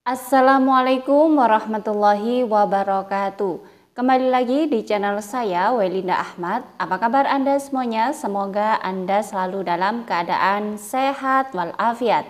Assalamualaikum warahmatullahi wabarakatuh. Kembali lagi di channel saya, Welinda Ahmad. Apa kabar Anda semuanya? Semoga Anda selalu dalam keadaan sehat walafiat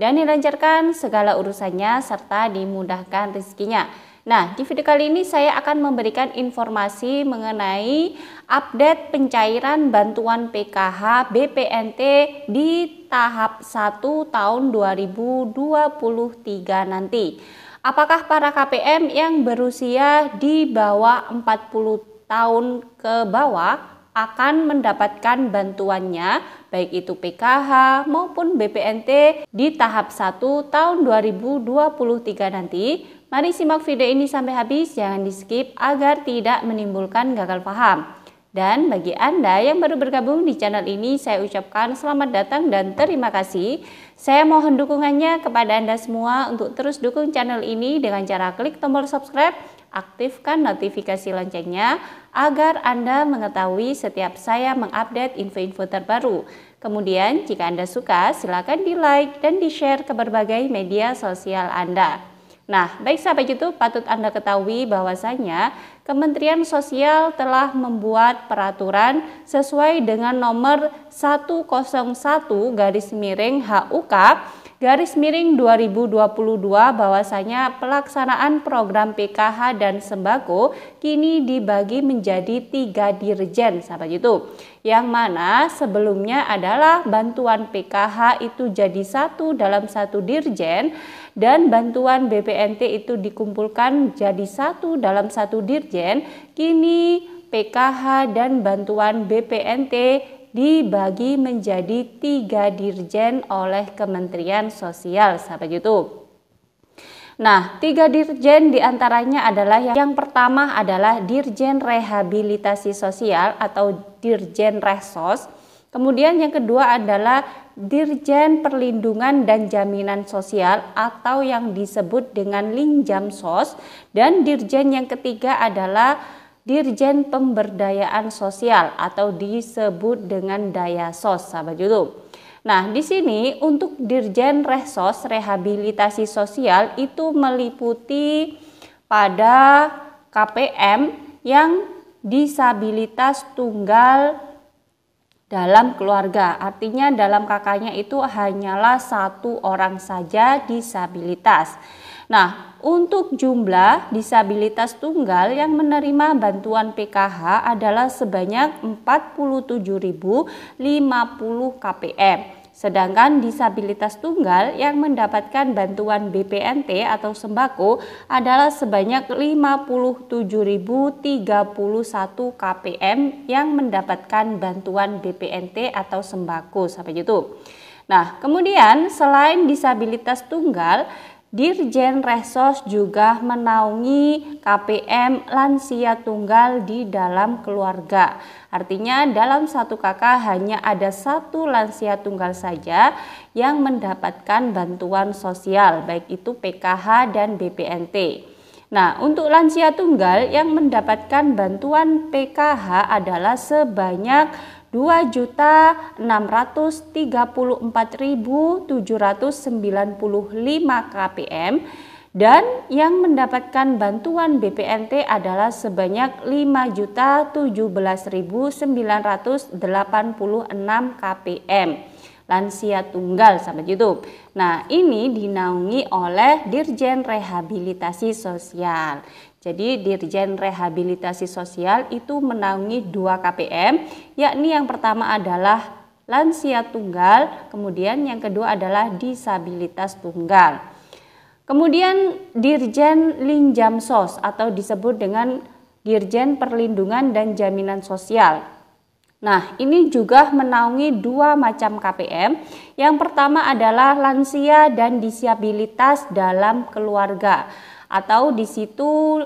dan dilancarkan segala urusannya serta dimudahkan rezekinya. Nah, di video kali ini saya akan memberikan informasi mengenai update pencairan bantuan PKH BPNT di tahap 1 tahun 2023 nanti. Apakah para KPM yang berusia di bawah 40 tahun ke bawah akan mendapatkan bantuannya, baik itu PKH maupun BPNT di tahap 1 tahun 2023 nanti? Mari simak video ini sampai habis, jangan di skip agar tidak menimbulkan gagal paham. Dan bagi Anda yang baru bergabung di channel ini, saya ucapkan selamat datang dan terima kasih. Saya mohon dukungannya kepada Anda semua untuk terus dukung channel ini dengan cara klik tombol subscribe, aktifkan notifikasi loncengnya agar Anda mengetahui setiap saya mengupdate info-info terbaru. Kemudian jika Anda suka, silakan di like dan di share ke berbagai media sosial Anda. Nah, baik sahabat YouTube, patut Anda ketahui bahwasanya Kementerian Sosial telah membuat peraturan sesuai dengan nomor 101/HUK-2022 bahwasanya pelaksanaan program PKH dan sembako kini dibagi menjadi 3 dirjen sahabat YouTube. Yang mana sebelumnya adalah bantuan PKH itu jadi satu dalam satu dirjen dan bantuan BPNT itu dikumpulkan jadi satu dalam satu dirjen. Kini PKH dan bantuan BPNT dibagi menjadi 3 dirjen oleh Kementerian Sosial sahabat YouTube. Nah, 3 dirjen diantaranya adalah yang pertama adalah Dirjen Rehabilitasi Sosial atau Dirjen Rehsos. Kemudian yang kedua adalah Dirjen Perlindungan dan Jaminan Sosial atau yang disebut dengan Linjamsos. Dan dirjen yang ketiga adalah Dirjen Pemberdayaan Sosial atau disebut dengan Dayasos sahabat YouTube. Nah, di sini untuk Dirjen Rehsos Rehabilitasi Sosial itu meliputi pada KPM yang disabilitas tunggal dalam keluarga. Artinya dalam kakaknya itu hanyalah satu orang saja disabilitas. Nah, untuk jumlah disabilitas tunggal yang menerima bantuan PKH adalah sebanyak 47.050 KPM. Sedangkan disabilitas tunggal yang mendapatkan bantuan BPNT atau sembako adalah sebanyak 57.031 KPM yang mendapatkan bantuan BPNT atau sembako sampai itu. Nah, kemudian selain disabilitas tunggal, Dirjen Rehsos juga menaungi KPM lansia tunggal di dalam keluarga. Artinya dalam satu kakak hanya ada satu lansia tunggal saja yang mendapatkan bantuan sosial, baik itu PKH dan BPNT. Nah, untuk lansia tunggal yang mendapatkan bantuan PKH adalah sebanyak 2.634.795 KPM dan yang mendapatkan bantuan BPNT adalah sebanyak 5.017.986 KPM lansia tunggal sahabat YouTube. Nah, ini dinaungi oleh Dirjen Rehabilitasi Sosial. Jadi Dirjen Rehabilitasi Sosial itu menaungi 2 KPM, yakni yang pertama adalah lansia tunggal, kemudian yang kedua adalah disabilitas tunggal. Kemudian Dirjen Linjamsos atau disebut dengan Dirjen Perlindungan dan Jaminan Sosial. Nah, ini juga menaungi 2 macam KPM. Yang pertama adalah lansia dan disabilitas dalam keluarga. Atau di situ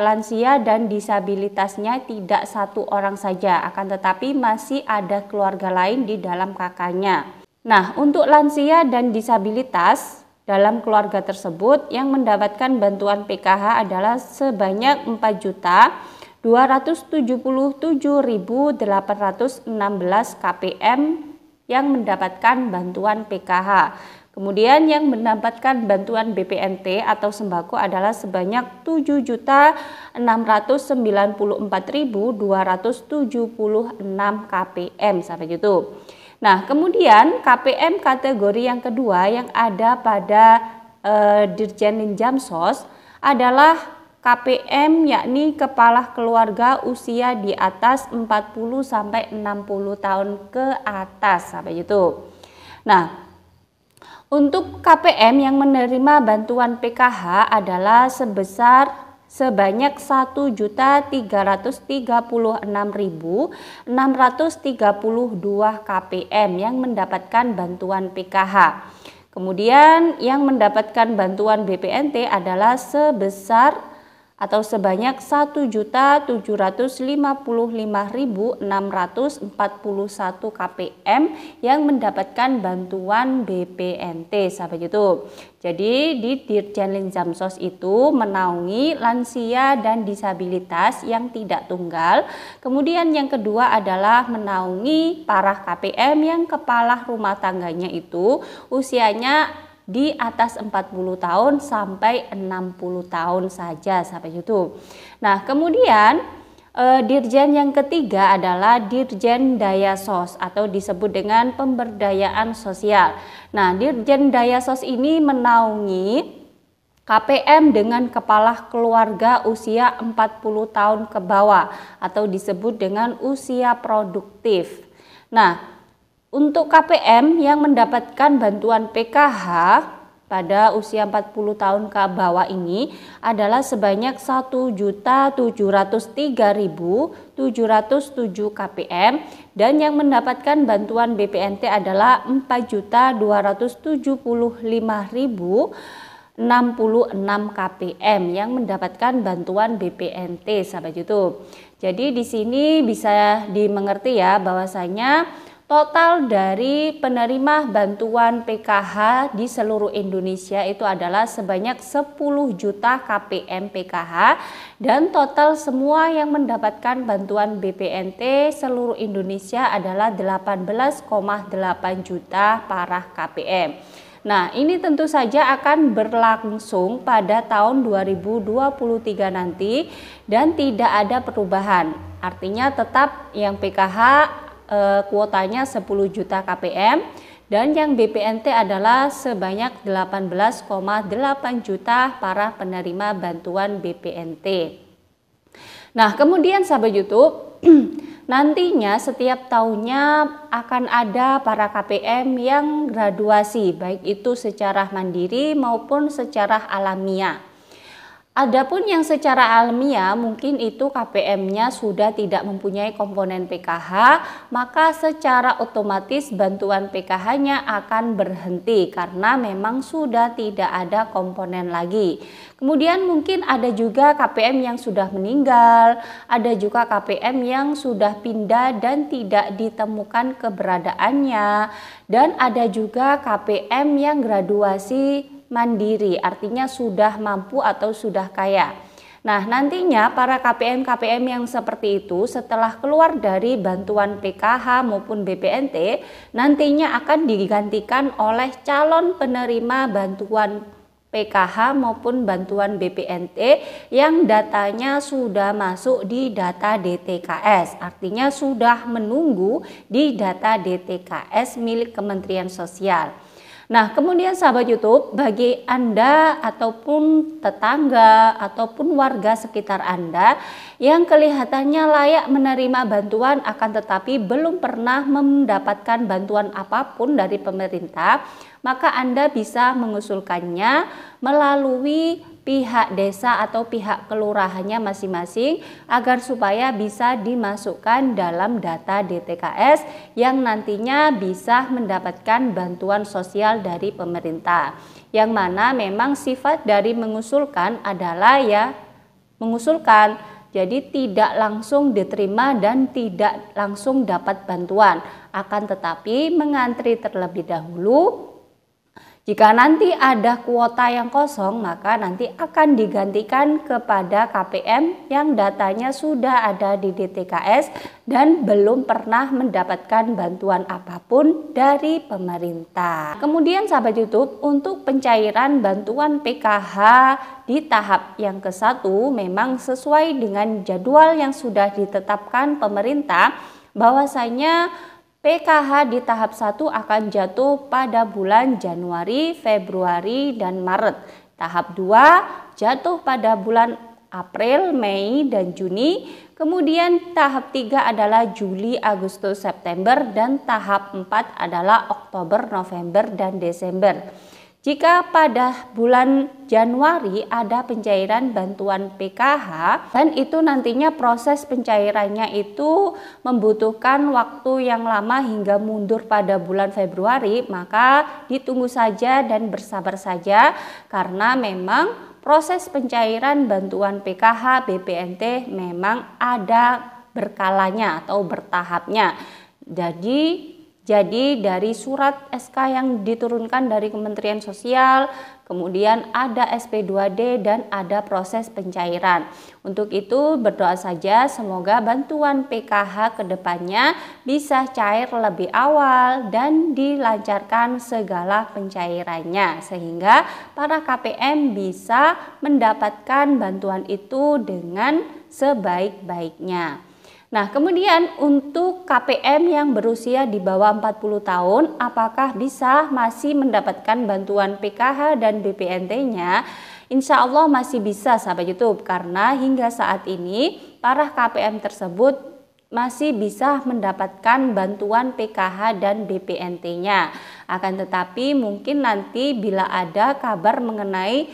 lansia dan disabilitasnya tidak satu orang saja, akan tetapi masih ada keluarga lain di dalam kakaknya. Nah, untuk lansia dan disabilitas dalam keluarga tersebut yang mendapatkan bantuan PKH adalah sebanyak 4.277.816 KPM yang mendapatkan bantuan PKH. Kemudian yang mendapatkan bantuan BPNT atau sembako adalah sebanyak 7.694.276 KPM sampai gitu. Nah, kemudian KPM kategori yang kedua yang ada pada Dirjen Linjamsos adalah KPM, yakni kepala keluarga usia di atas 40 sampai 60 tahun ke atas sampai itu. Nah, untuk KPM yang menerima bantuan PKH adalah sebanyak 1.336.632 KPM yang mendapatkan bantuan PKH. Kemudian yang mendapatkan bantuan BPNT adalah sebanyak 1.755.641 KPM yang mendapatkan bantuan BPNT sahabat itu. Jadi di Dirjen Linjamsos itu menaungi lansia dan disabilitas yang tidak tunggal. Kemudian yang kedua adalah menaungi para KPM yang kepala rumah tangganya itu usianya di atas 40 tahun sampai 60 tahun saja sampai itu. Nah, kemudian dirjen yang ketiga adalah Dirjen Daya Sos atau disebut dengan pemberdayaan sosial. Nah, Dirjen Daya Sos ini menaungi KPM dengan kepala keluarga usia 40 tahun ke bawah atau disebut dengan usia produktif. Nah, untuk KPM yang mendapatkan bantuan PKH pada usia 40 tahun ke bawah ini adalah sebanyak 1.703.707 KPM dan yang mendapatkan bantuan BPNT adalah 4.275.066 KPM yang mendapatkan bantuan BPNT sahabat YouTube. Jadi di sini bisa dimengerti ya bahwasanya total dari penerima bantuan PKH di seluruh Indonesia itu adalah sebanyak 10 juta KPM PKH dan total semua yang mendapatkan bantuan BPNT seluruh Indonesia adalah 18,8 juta para KPM. Nah, ini tentu saja akan berlangsung pada tahun 2023 nanti dan tidak ada perubahan. Artinya tetap yang PKH kuotanya 10 juta KPM dan yang BPNT adalah sebanyak 18,8 juta para penerima bantuan BPNT. Nah, kemudian sahabat YouTube, nantinya setiap tahunnya akan ada para KPM yang graduasi, baik itu secara mandiri maupun secara alamiah. Adapun yang secara alamiah mungkin itu KPM-nya sudah tidak mempunyai komponen PKH, maka secara otomatis bantuan PKH-nya akan berhenti karena memang sudah tidak ada komponen lagi. Kemudian mungkin ada juga KPM yang sudah meninggal, ada juga KPM yang sudah pindah dan tidak ditemukan keberadaannya, dan ada juga KPM yang graduasi mandiri, artinya sudah mampu atau sudah kaya. Nah, nantinya para KPM-KPM yang seperti itu setelah keluar dari bantuan PKH maupun BPNT nantinya akan digantikan oleh calon penerima bantuan PKH maupun bantuan BPNT yang datanya sudah masuk di data DTKS, artinya sudah menunggu di data DTKS milik Kementerian Sosial. Nah, kemudian sahabat YouTube, bagi Anda ataupun tetangga ataupun warga sekitar Anda yang kelihatannya layak menerima bantuan akan tetapi belum pernah mendapatkan bantuan apapun dari pemerintah, maka Anda bisa mengusulkannya melalui pihak desa atau pihak kelurahannya masing-masing agar supaya bisa dimasukkan dalam data DTKS yang nantinya bisa mendapatkan bantuan sosial dari pemerintah. Yang mana memang sifat dari mengusulkan adalah ya mengusulkan, jadi tidak langsung diterima dan tidak langsung dapat bantuan, akan tetapi mengantri terlebih dahulu. Jika nanti ada kuota yang kosong, maka nanti akan digantikan kepada KPM yang datanya sudah ada di DTKS dan belum pernah mendapatkan bantuan apapun dari pemerintah. Kemudian sahabat YouTube, untuk pencairan bantuan PKH di tahap yang ke-1 memang sesuai dengan jadwal yang sudah ditetapkan pemerintah, bahwasanya PKH di tahap 1 akan jatuh pada bulan Januari, Februari, dan Maret. Tahap 2 jatuh pada bulan April, Mei, dan Juni. Kemudian tahap 3 adalah Juli, Agustus, September, dan tahap 4 adalah Oktober, November, dan Desember. Jika pada bulan Januari ada pencairan bantuan PKH dan itu nantinya proses pencairannya itu membutuhkan waktu yang lama hingga mundur pada bulan Februari, maka ditunggu saja dan bersabar saja karena memang proses pencairan bantuan PKH BPNT memang ada berkalanya atau bertahapnya. Jadi dari surat SK yang diturunkan dari Kementerian Sosial, kemudian ada SP2D dan ada proses pencairan. Untuk itu berdoa saja semoga bantuan PKH kedepannya bisa cair lebih awal dan dilancarkan segala pencairannya sehingga para KPM bisa mendapatkan bantuan itu dengan sebaik-baiknya. Nah, kemudian untuk KPM yang berusia di bawah 40 tahun, apakah bisa masih mendapatkan bantuan PKH dan BPNT-nya? Insya Allah masih bisa sahabat YouTube, karena hingga saat ini para KPM tersebut masih bisa mendapatkan bantuan PKH dan BPNT-nya. Akan tetapi mungkin nanti bila ada kabar mengenai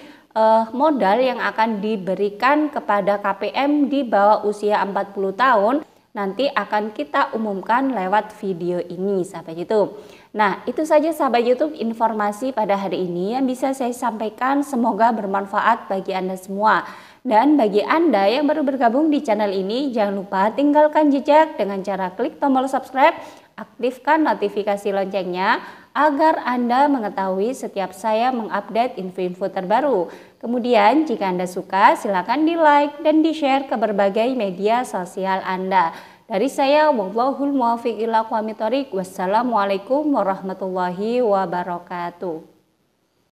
modal yang akan diberikan kepada KPM di bawah usia 40 tahun nanti akan kita umumkan lewat video ini sahabat YouTube. Nah, itu saja sahabat YouTube informasi pada hari ini yang bisa saya sampaikan, semoga bermanfaat bagi Anda semua. Dan bagi Anda yang baru bergabung di channel ini, jangan lupa tinggalkan jejak dengan cara klik tombol subscribe, aktifkan notifikasi loncengnya agar Anda mengetahui setiap saya mengupdate info-info terbaru. Kemudian jika Anda suka, silakan di like dan di share ke berbagai media sosial Anda. Dari saya, wallahul muwaffiq ila aqwamit thoriq. Wassalamualaikum warahmatullahi wabarakatuh.